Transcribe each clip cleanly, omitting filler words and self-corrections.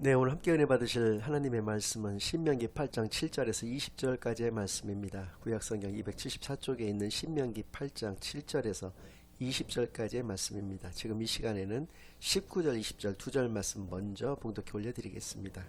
네, 오늘 함께 은혜 받으실 하나님의 말씀은 신명기 8장 7절에서 20절까지의 말씀입니다. 구약성경 274쪽에 있는 신명기 8장 7절에서 20절까지의 말씀입니다. 지금 이 시간에는 19절, 20절 두 절 말씀 먼저 봉독해 올려드리겠습니다.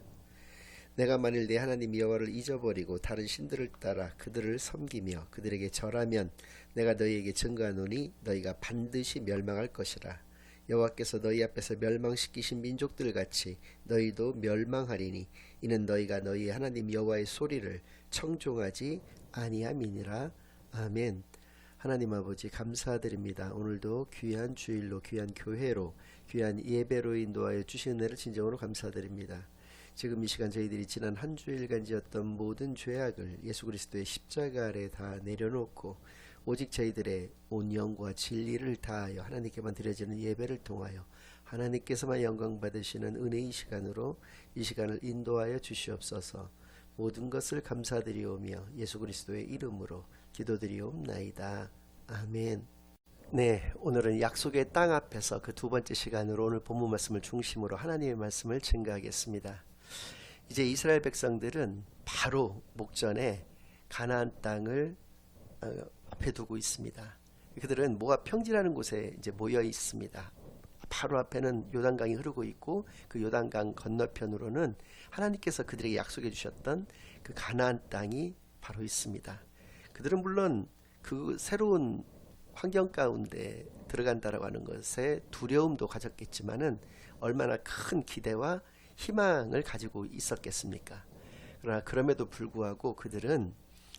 내가 만일 내 하나님 여호와를 잊어버리고 다른 신들을 따라 그들을 섬기며 그들에게 절하면 내가 너희에게 증거하노니 너희가 반드시 멸망할 것이라. 여호와께서 너희 앞에서 멸망시키신 민족들 같이 너희도 멸망하리니 이는 너희가 너희 하나님 여호와의 소리를 청종하지 아니함이니라. 아멘. 하나님 아버지 감사드립니다. 오늘도 귀한 주일로 귀한 교회로 귀한 예배로 인도하여 주신 은혜를 진정으로 감사드립니다. 지금 이 시간 저희들이 지난 한 주일간 지었던 모든 죄악을 예수 그리스도의 십자가 아래 다 내려놓고 오직 저희들의 온 영과 진리를 다하여 하나님께만 드려지는 예배를 통하여 하나님께서만 영광 받으시는 은혜의 시간으로 이 시간을 인도하여 주시옵소서. 모든 것을 감사드리오며 예수 그리스도의 이름으로 기도드리옵나이다. 아멘. 네, 오늘은 약속의 땅 앞에서 그 두 번째 시간으로 오늘 본문 말씀을 중심으로 하나님의 말씀을 증거하겠습니다. 이제 이스라엘 백성들은 바로 목전에 가나안 땅을 앞에 두고 있습니다. 그들은 모압 평지라는 곳에 이제 모여 있습니다. 바로 앞에는 요단강이 흐르고 있고 그 요단강 건너편으로는 하나님께서 그들에게 약속해 주셨던 그 가나안 땅이 바로 있습니다. 그들은 물론 그 새로운 환경 가운데 들어간다라고 하는 것에 두려움도 가졌겠지만은 얼마나 큰 기대와 희망을 가지고 있었겠습니까? 그러나 그럼에도 불구하고 그들은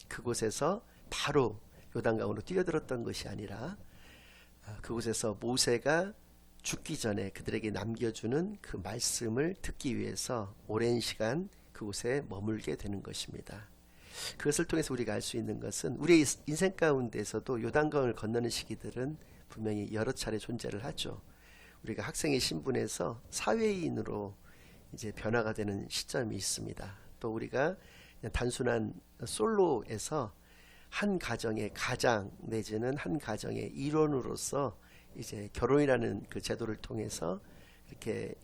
그곳에서 바로 요단강으로 뛰어들었던 것이 아니라 그곳에서 모세가 죽기 전에 그들에게 남겨주는 그 말씀을 듣기 위해서 오랜 시간 그곳에 머물게 되는 것입니다. 그것을 통해서 우리가 알 수 있는 것은 우리의 인생 가운데서도 요단강을 건너는 시기들은 분명히 여러 차례 존재를 하죠. 우리가 학생의 신분에서 사회인으로 이제 변화가 되는 시점이 있습니다. 또 우리가 그냥 단순한 솔로에서 한 가정의 가장 내지는 한 가정의 일원으로서 이제 결혼이라는 그 제도를 통해서 이렇게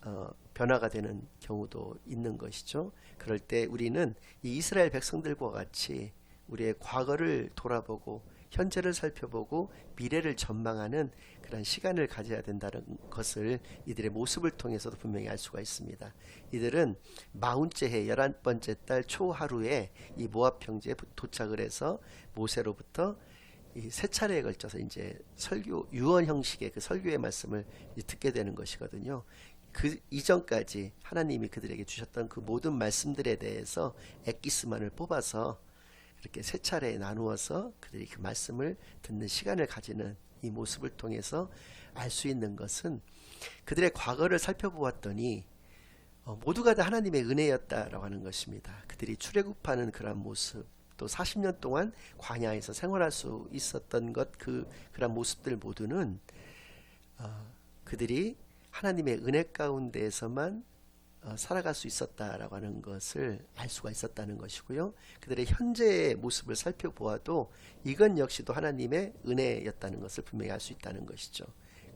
변화가 되는 경우도 있는 것이죠. 그럴 때 우리는 이 이스라엘 백성들과 같이 우리의 과거를 돌아보고 현재를 살펴보고 미래를 전망하는 그런 시간을 가져야 된다는 것을 이들의 모습을 통해서도 분명히 알 수가 있습니다. 이들은 마흔째 해 11번째 달 초하루에 이 모압 평지에 도착을 해서 모세로부터 이 세 차례에 걸쳐서 이제 설교 유언 형식의 그 설교의 말씀을 듣게 되는 것이거든요. 그 이전까지 하나님이 그들에게 주셨던 그 모든 말씀들에 대해서 엑기스만을 뽑아서 이렇게 세 차례에 나누어서 그들이 그 말씀을 듣는 시간을 가지는 이 모습을 통해서 알 수 있는 것은 그들의 과거를 살펴보았더니 모두가 다 하나님의 은혜였다라고 하는 것입니다. 그들이 출애굽하는 그런 모습, 또 40년 동안 광야에서 생활할 수 있었던 그런 모습들 모두는 그들이 하나님의 은혜 가운데에서만 살아갈 수 있었다라고 하는 것을 알 수가 있었다는 것이고요. 그들의 현재의 모습을 살펴보아도 이건 역시도 하나님의 은혜였다는 것을 분명히 알 수 있다는 것이죠.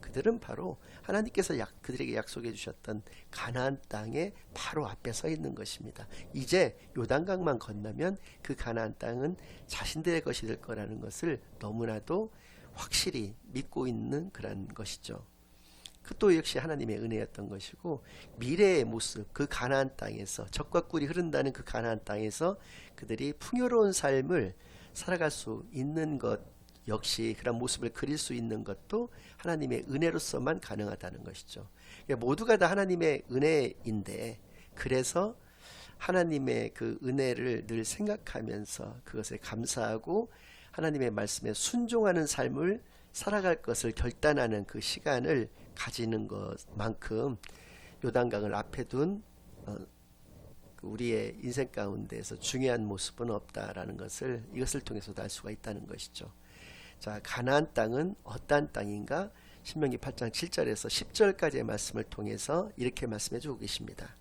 그들은 바로 하나님께서 그들에게 약속해 주셨던 가나안 땅의 바로 앞에 서 있는 것입니다. 이제 요단강만 건너면 그 가나안 땅은 자신들의 것이 될 거라는 것을 너무나도 확실히 믿고 있는 그런 것이죠. 그것도 역시 하나님의 은혜였던 것이고, 미래의 모습, 그 가나안 땅에서 젖과 꿀이 흐른다는 그 가나안 땅에서 그들이 풍요로운 삶을 살아갈 수 있는 것 역시, 그런 모습을 그릴 수 있는 것도 하나님의 은혜로서만 가능하다는 것이죠. 모두가 다 하나님의 은혜인데, 그래서 하나님의 그 은혜를 늘 생각하면서 그것에 감사하고 하나님의 말씀에 순종하는 삶을 살아갈 것을 결단하는 그 시간을 가지는 것만큼 요단강을 앞에 둔 우리의 인생 가운데에서 중요한 모습은 없다라는 것을 이것을 통해서도 알 수가 있다는 것이죠. 자, 가나안 땅은 어떠한 땅인가? 신명기 8장 7절에서 10절까지의 말씀을 통해서 이렇게 말씀해 주고 계십니다.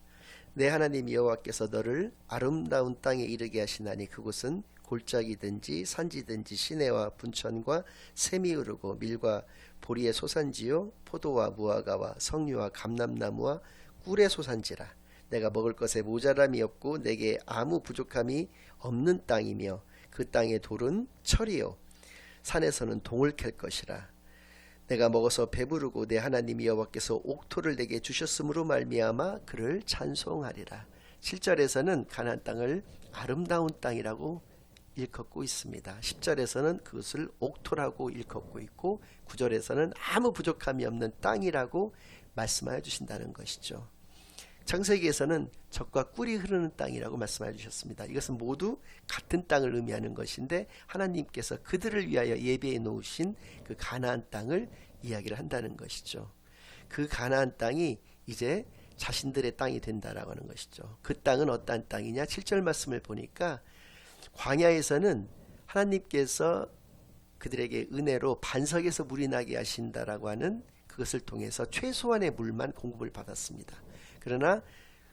내 하나님 여호와께서 너를 아름다운 땅에 이르게 하시나니 그곳은 골짜기든지 산지든지 시내와 분천과 샘이 흐르고 밀과 보리의 소산지요 포도와 무화과와 석류와 감람나무와 꿀의 소산지라. 내가 먹을 것에 모자람이 없고 내게 아무 부족함이 없는 땅이며 그 땅의 돌은 철이요 산에서는 동을 캘 것이라. 내가 먹어서 배부르고 내 하나님 여호와께서 옥토를 내게 주셨으므로 말미암아 그를 찬송하리라. 7절에서는 가나안 땅을 아름다운 땅이라고 일컫고 있습니다. 10절에서는 그것을 옥토라고 일컫고 있고 9절에서는 아무 부족함이 없는 땅이라고 말씀하여 주신다는 것이죠. 창세기에서는 젖과 꿀이 흐르는 땅이라고 말씀하여 주셨습니다. 이것은 모두 같은 땅을 의미하는 것인데 하나님께서 그들을 위하여 예비해 놓으신 그 가나안 땅을 이야기를 한다는 것이죠. 그 가나안 땅이 이제 자신들의 땅이 된다라고 하는 것이죠. 그 땅은 어떠한 땅이냐? 7절 말씀을 보니까 광야에서는 하나님께서 그들에게 은혜로 반석에서 물이 나게 하신다라고 하는 그것을 통해서 최소한의 물만 공급을 받았습니다. 그러나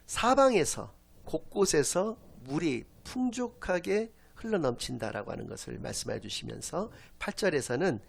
사방에서 곳곳에서 물이 풍족하게 흘러넘친다라고 하는 것을 말씀해 주시면서 8절에서는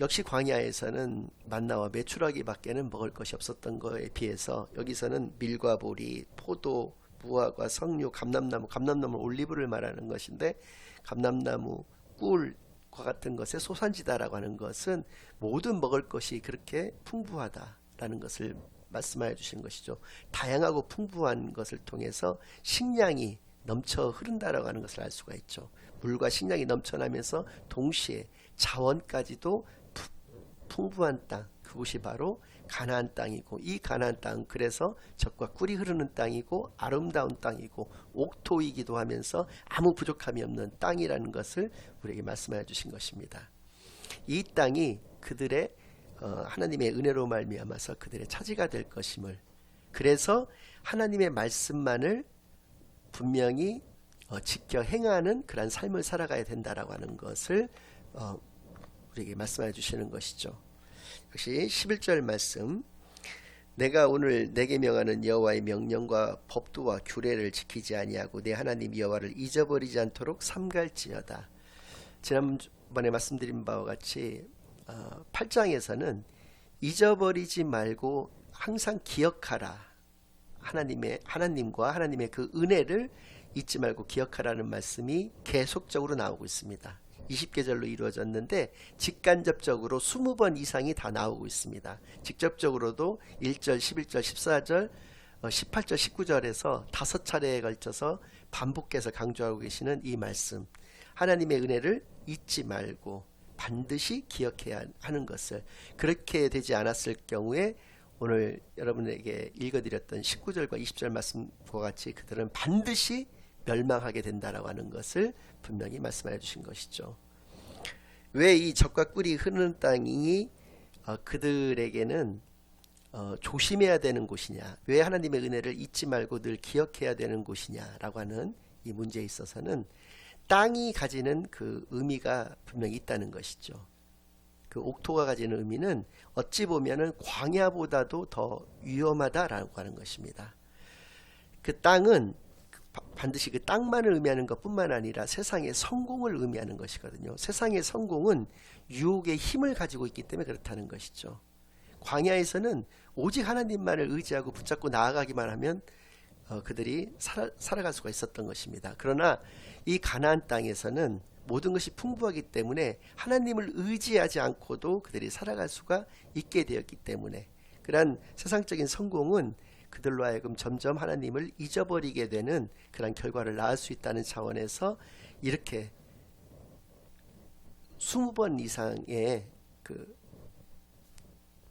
역시 광야에서는 만나와 메추라기 밖에는 먹을 것이 없었던 것에 비해서 여기서는 밀과 보리, 포도, 무화과, 석류, 감람나무, 올리브를 말하는 것인데 감람나무, 꿀과 같은 것의 소산지다라고 하는 것은 모든 먹을 것이 그렇게 풍부하다라는 것을 말씀하여 주신 것이죠. 다양하고 풍부한 것을 통해서 식량이 넘쳐 흐른다라고 하는 것을 알 수가 있죠. 물과 식량이 넘쳐나면서 동시에 자원까지도 풍부한 땅, 그곳이 바로 가나안 땅이고 이 가나안 땅은 그래서 젖과 꿀이 흐르는 땅이고 아름다운 땅이고 옥토이기도 하면서 아무 부족함이 없는 땅이라는 것을 우리에게 말씀하여 주신 것입니다. 이 땅이 그들의 하나님의 은혜로 말미암아서 그들의 차지가 될 것임을, 그래서 하나님의 말씀만을 분명히 지켜 행하는 그런 삶을 살아가야 된다라고 하는 것을 우리에게 말씀해 주시는 것이죠. 역시 11절 말씀, 내가 오늘 내게 명하는 여호와의 명령과 법도와 규례를 지키지 아니하고 내 하나님 여호와를 잊어버리지 않도록 삼갈지어다. 지난번에 말씀드린 바와 같이 8장에서는 잊어버리지 말고 항상 기억하라, 하나님과 하나님의 그 은혜를 잊지 말고 기억하라는 말씀이 계속적으로 나오고 있습니다. 20계절로 이루어졌는데 직간접적으로 20번 이상이 다 나오고 있습니다. 직접적으로도 1절, 11절, 14절, 18절, 19절에서 5차례에 걸쳐서 반복해서 강조하고 계시는 이 말씀, 하나님의 은혜를 잊지 말고 반드시 기억해야 하는 것을, 그렇게 되지 않았을 경우에 오늘 여러분에게 읽어드렸던 19절과 20절 말씀과 같이 그들은 반드시 멸망하게 된다라고 하는 것을 분명히 말씀해 주신 것이죠. 왜 이 젖과 꿀이 흐르는 땅이 그들에게는 조심해야 되는 곳이냐, 왜 하나님의 은혜를 잊지 말고 늘 기억해야 되는 곳이냐라고 하는 이 문제에 있어서는 땅이 가지는 그 의미가 분명히 있다는 것이죠. 그 옥토가 가지는 의미는 어찌 보면은 광야보다도 더 위험하다라고 하는 것입니다. 그 땅은 반드시 그 땅만을 의미하는 것뿐만 아니라 세상의 성공을 의미하는 것이거든요. 세상의 성공은 유혹의 힘을 가지고 있기 때문에 그렇다는 것이죠. 광야에서는 오직 하나님만을 의지하고 붙잡고 나아가기만 하면 그들이 살아갈 수가 있었던 것입니다. 그러나 이 가나안 땅에서는 모든 것이 풍부하기 때문에 하나님을 의지하지 않고도 그들이 살아갈 수가 있게 되었기 때문에 그러한 세상적인 성공은 그들로 하여금 점점 하나님을 잊어버리게 되는 그런 결과를 낳을 수 있다는 차원에서 이렇게 20번 이상의 그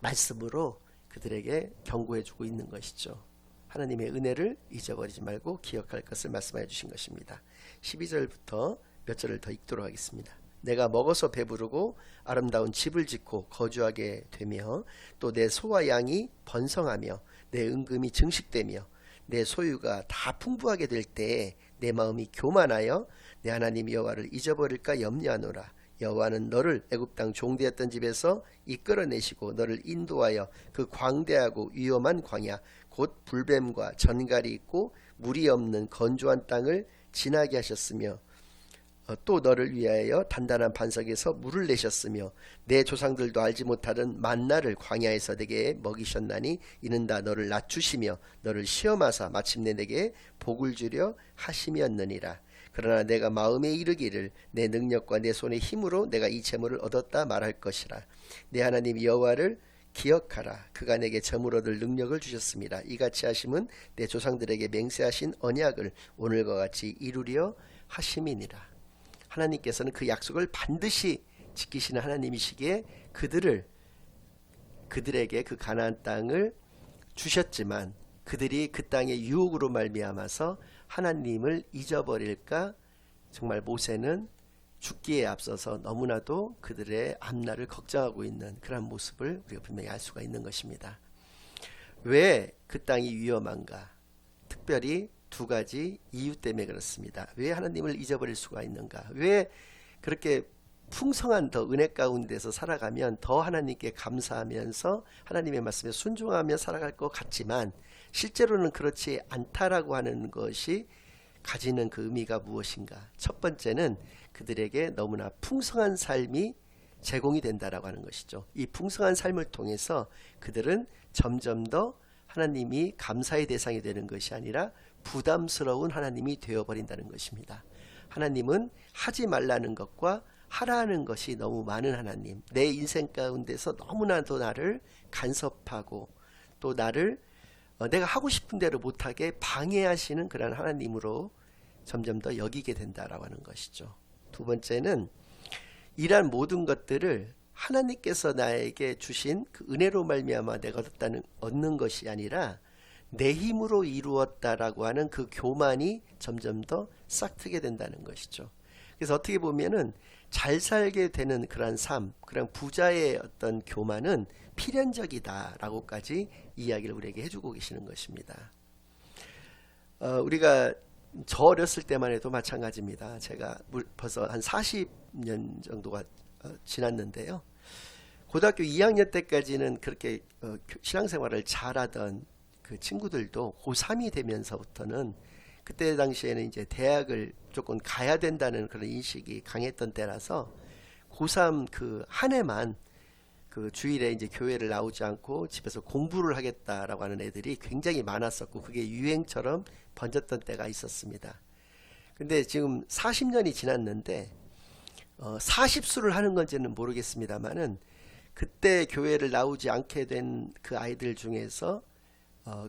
말씀으로 그들에게 경고해주고 있는 것이죠. 하나님의 은혜를 잊어버리지 말고 기억할 것을 말씀해 주신 것입니다. 12절부터 몇 절을 더 읽도록 하겠습니다. 내가 먹어서 배부르고 아름다운 집을 짓고 거주하게 되며 또 내 소와 양이 번성하며 내 은금이 증식되며 내 소유가 다 풍부하게 될 때에 내 마음이 교만하여 내 하나님 여호와를 잊어버릴까 염려하노라. 여호와는 너를 애굽 땅 종되었던 집에서 이끌어내시고 너를 인도하여 그 광대하고 위험한 광야 곧 불뱀과 전갈이 있고 물이 없는 건조한 땅을 지나게 하셨으며 또 너를 위하여 단단한 반석에서 물을 내셨으며 내 조상들도 알지 못하던 만나를 광야에서 내게 먹이셨나니 이는 다 너를 낮추시며 너를 시험하사 마침내 내게 복을 주려 하심이었느니라. 그러나 내가 마음에 이르기를 내 능력과 내 손의 힘으로 내가 이 재물을 얻었다 말할 것이라. 내 하나님 여호와를 기억하라. 그가 내게 점을 얻을 능력을 주셨습니다. 이같이 하심은 내 조상들에게 맹세하신 언약을 오늘과 같이 이루려 하심이니라. 하나님께서는 그 약속을 반드시 지키시는 하나님이시기에 그들에게 그 가나안 땅을 주셨지만 그들이 그 땅의 유혹으로 말미암아서 하나님을 잊어버릴까 정말 모세는 죽기에 앞서서 너무나도 그들의 앞날을 걱정하고 있는 그런 모습을 우리가 분명히 알 수가 있는 것입니다. 왜 그 땅이 위험한가? 특별히 두 가지 이유 때문에 그렇습니다. 왜 하나님을 잊어버릴 수가 있는가? 왜 그렇게 풍성한 더 은혜 가운데서 살아가면 더 하나님께 감사하면서 하나님의 말씀에 순종하며 살아갈 것 같지만 실제로는 그렇지 않다라고 하는 것이 가지는 그 의미가 무엇인가? 첫 번째는 그들에게 너무나 풍성한 삶이 제공이 된다라고 하는 것이죠. 이 풍성한 삶을 통해서 그들은 점점 더 하나님이 감사의 대상이 되는 것이 아니라 부담스러운 하나님이 되어버린다는 것입니다. 하나님은 하지 말라는 것과 하라는 것이 너무 많은 하나님, 내 인생 가운데서 너무나도 나를 간섭하고 또 나를 내가 하고 싶은 대로 못하게 방해하시는 그런 하나님으로 점점 더 여기게 된다라고 하는 것이죠. 두 번째는 이러한 모든 것들을 하나님께서 나에게 주신 그 은혜로 말미암아 내가 얻는 것이 아니라 내 힘으로 이루었다라고 하는 그 교만이 점점 더 싹트게 된다는 것이죠. 그래서 어떻게 보면은 잘 살게 되는 그런 삶, 그런 부자의 어떤 교만은 필연적이다라고까지 이야기를 우리에게 해주고 계시는 것입니다. 우리가 저 어렸을 때만 해도 마찬가지입니다. 제가 벌써 한 40년 정도가 지났는데요. 고등학교 2학년 때까지는 그렇게 신앙생활을 잘하던 그 친구들도 고3이 되면서부터는 그때 당시에는 이제 대학을 조금 가야 된다는 그런 인식이 강했던 때라서 고3 그 한 해만 그 주일에 이제 교회를 나오지 않고 집에서 공부를 하겠다라고 하는 애들이 굉장히 많았었고 그게 유행처럼 번졌던 때가 있었습니다. 근데 지금 40년이 지났는데 40수를 하는 건지는 모르겠습니다만은 그때 교회를 나오지 않게 된 그 아이들 중에서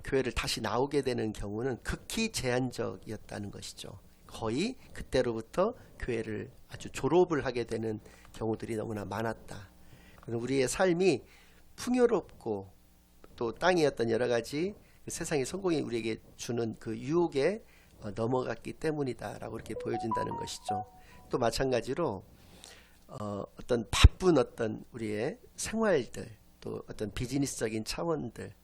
교회를 다시 나오게 되는 경우는 극히 제한적이었다는 것이죠. 거의 그때로부터 교회를 아주 졸업을 하게 되는 경우들이 너무나 많았다. 우리의 삶이 풍요롭고 또 땅의 어떤 여러 가지 세상의 성공이 우리에게 주는 그 유혹에 넘어갔기 때문이다라고 이렇게 보여진다는 것이죠. 또 마찬가지로 어떤 바쁜 어떤 우리의 생활들, 또 어떤 비즈니스적인 차원들,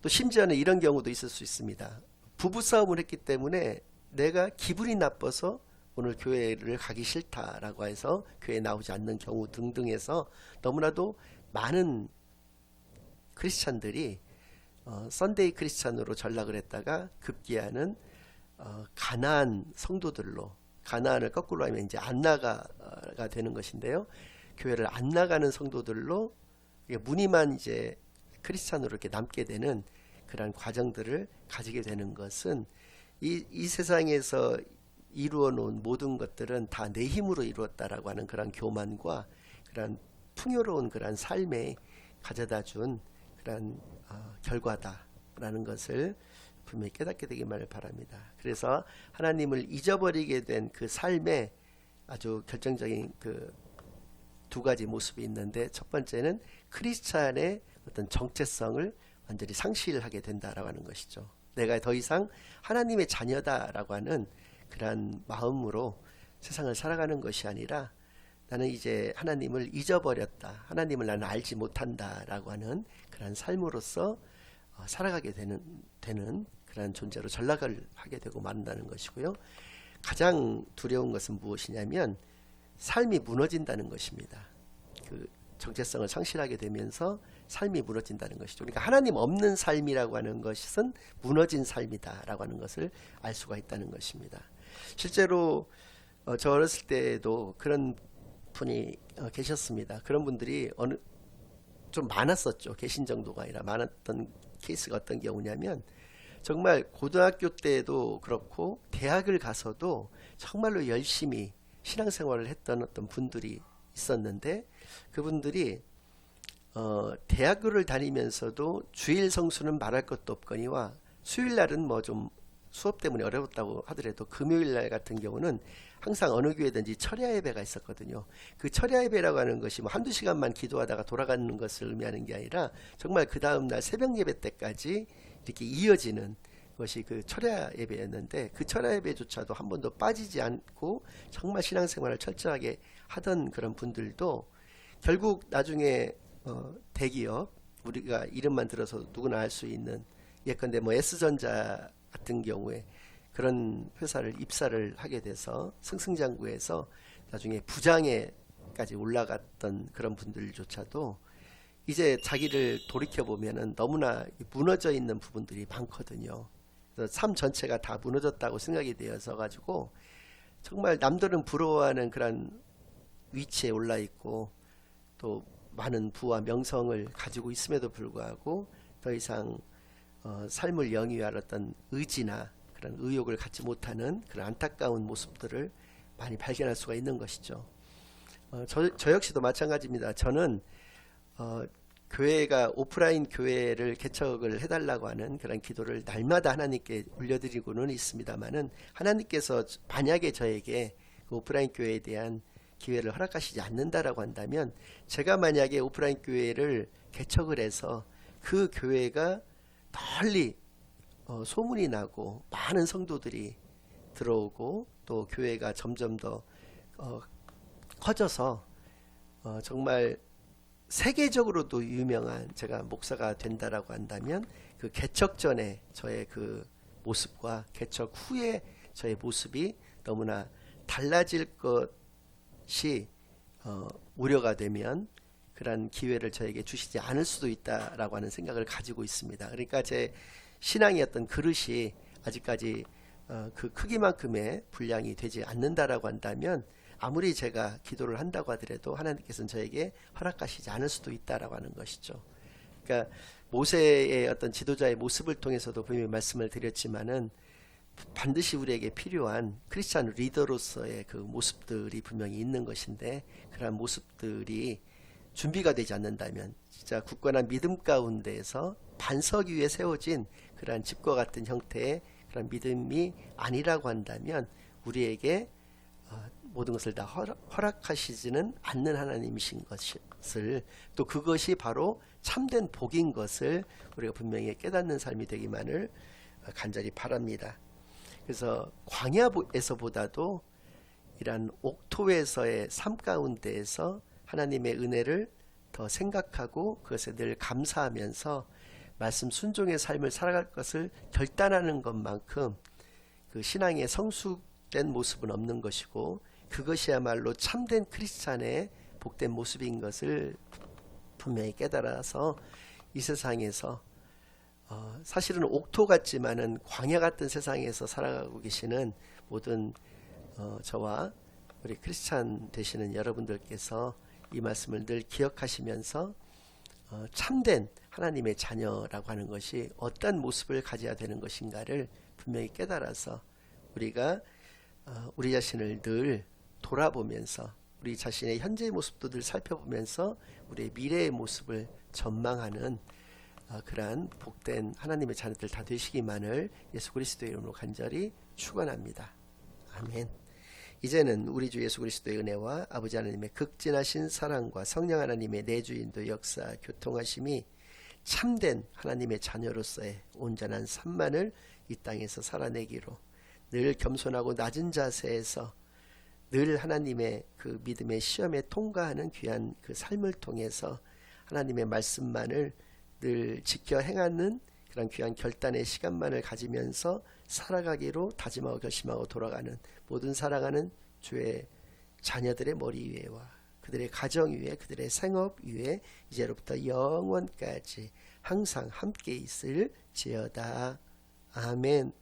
또 심지어는 이런 경우도 있을 수 있습니다. 부부싸움을 했기 때문에 내가 기분이 나빠서 오늘 교회를 가기 싫다라고 해서 교회에 나오지 않는 경우 등등해서 너무나도 많은 크리스찬들이 썬데이 크리스찬으로 전락을 했다가 급기야는 가나안 성도들로, 가나안을 거꾸로 하면 이제 안 나가가 되는 것인데요. 교회를 안 나가는 성도들로 무늬만 이제 크리스찬으로 이렇게 남게 되는 그런 과정들을 가지게 되는 것은 이 세상에서 이루어 놓은 모든 것들은 다 내 힘으로 이루었다라고 하는 그런 교만과 그런 풍요로운 그런 삶에 가져다 준 그런 결과다라는 것을 분명히 깨닫게 되기만을 바랍니다. 그래서 하나님을 잊어버리게 된 그 삶에 아주 결정적인 그 두 가지 모습이 있는데, 첫 번째는 크리스찬의 어떤 정체성을 완전히 상실하게 된다라고 하는 것이죠. 내가 더 이상 하나님의 자녀다라고 하는 그러한 마음으로 세상을 살아가는 것이 아니라 나는 이제 하나님을 잊어버렸다, 하나님을 나는 알지 못한다라고 하는 그런 삶으로서 살아가게 되는 그런 존재로 전락을 하게 되고 만다는 것이고요. 가장 두려운 것은 무엇이냐면 삶이 무너진다는 것입니다. 그 정체성을 상실하게 되면서 삶이 무너진다는 것이죠. 그러니까 하나님 없는 삶이라고 하는 것은 무너진 삶이다라고 하는 것을 알 수가 있다는 것입니다. 실제로 저 어렸을 때도 그런 분이 계셨습니다. 그런 분들이 어느 좀 많았었죠. 계신 정도가 아니라 많았던 케이스가 어떤 경우냐면 정말 고등학교 때도 그렇고 대학을 가서도 정말로 열심히 신앙생활을 했던 어떤 분들이 있었는데 그분들이 대학교를 다니면서도 주일 성수는 말할 것도 없거니와 수요일 날은 뭐 좀 수업 때문에 어려웠다고 하더라도 금요일 날 같은 경우는 항상 어느 교회든지 철야 예배가 있었거든요. 그 철야 예배라고 하는 것이 뭐 한두 시간만 기도하다가 돌아가는 것을 의미하는 게 아니라 정말 그 다음날 새벽 예배 때까지 이렇게 이어지는 것이 그 철야 예배였는데 그 철야 예배조차도 한 번도 빠지지 않고 정말 신앙생활을 철저하게 하던 그런 분들도 결국 나중에 대기업 우리가 이름만 들어서 누구나 알 수 있는 예컨대 뭐 S전자 같은 경우에 그런 회사를 입사를 하게 돼서 승승장구해서 나중에 부장에까지 올라갔던 그런 분들조차도 이제 자기를 돌이켜 보면은 너무나 무너져 있는 부분들이 많거든요. 그래서 삶 전체가 다 무너졌다고 생각이 되어서 가지고 정말 남들은 부러워하는 그런 위치에 올라 있고 또 많은 부와 명성을 가지고 있음에도 불구하고 더 이상 삶을 영위할 어떤 의지나 그런 의욕을 갖지 못하는 그런 안타까운 모습들을 많이 발견할 수가 있는 것이죠. 저 역시도 마찬가지입니다. 저는 교회가 오프라인 교회를 개척을 해달라고 하는 그런 기도를 날마다 하나님께 올려드리고는 있습니다만은 하나님께서 만약에 저에게 그 오프라인 교회에 대한 기회를 허락하시지 않는다라고 한다면 제가 만약에 오프라인 교회를 개척을 해서 그 교회가 널리 소문이 나고 많은 성도들이 들어오고 또 교회가 점점 더 커져서 정말 세계적으로도 유명한 제가 목사가 된다라고 한다면 그 개척 전에 저의 그 모습과 개척 후에 저의 모습이 너무나 달라질 것이 우려가 되면 그런 기회를 저에게 주시지 않을 수도 있다라고 하는 생각을 가지고 있습니다. 그러니까 제 신앙의 어떤 그릇이 아직까지 그 크기만큼의 분량이 되지 않는다라고 한다면 아무리 제가 기도를 한다고 하더라도 하나님께서는 저에게 허락하시지 않을 수도 있다라고 하는 것이죠. 그러니까 모세의 어떤 지도자의 모습을 통해서도 분명히 말씀을 드렸지만은 반드시 우리에게 필요한 크리스찬 리더로서의 그 모습들이 분명히 있는 것인데 그러한 모습들이 준비가 되지 않는다면 진짜 굳건한 믿음 가운데에서 반석 위에 세워진 그러한 집과 같은 형태의 그런 믿음이 아니라고 한다면 우리에게 모든 것을 다 허락하시지는 않는 하나님이신 것을 또 그것이 바로 참된 복인 것을 우리가 분명히 깨닫는 삶이 되기만을 간절히 바랍니다. 그래서 광야에서보다도 이러한 옥토에서의 삶 가운데에서 하나님의 은혜를 더 생각하고 그것에 늘 감사하면서 말씀 순종의 삶을 살아갈 것을 결단하는 것만큼 그 신앙의 성숙된 모습은 없는 것이고 그것이야말로 참된 크리스찬의 복된 모습인 것을 분명히 깨달아서 이 세상에서 사실은 옥토 같지만은 광야 같은 세상에서 살아가고 계시는 모든 저와 우리 크리스찬 되시는 여러분들께서 이 말씀을 늘 기억하시면서 참된 하나님의 자녀라고 하는 것이 어떤 모습을 가져야 되는 것인가를 분명히 깨달아서 우리가 우리 자신을 늘 돌아보면서 우리 자신의 현재의 모습도 늘 살펴보면서 우리의 미래의 모습을 전망하는 그러한 복된 하나님의 자녀들 다 되시기만을 예수 그리스도의 이름으로 간절히 축원합니다. 아멘. 이제는 우리 주 예수 그리스도의 은혜와 아버지 하나님의 극진하신 사랑과 성령 하나님의 내주인도 역사 교통하심이 참된 하나님의 자녀로서의 온전한 삶만을 이 땅에서 살아내기로 늘 겸손하고 낮은 자세에서 늘 하나님의 그 믿음의 시험에 통과하는 귀한 그 삶을 통해서 하나님의 말씀만을 늘 지켜 행하는 그런 귀한 결단의 시간만을 가지면서 살아가기로 다짐하고 결심하고 돌아가는 모든 사랑하는 주의 자녀들의 머리 위에와 그들의 가정 위에 그들의 생업 위에 이제로부터 영원까지 항상 함께 있을지어다. 아멘.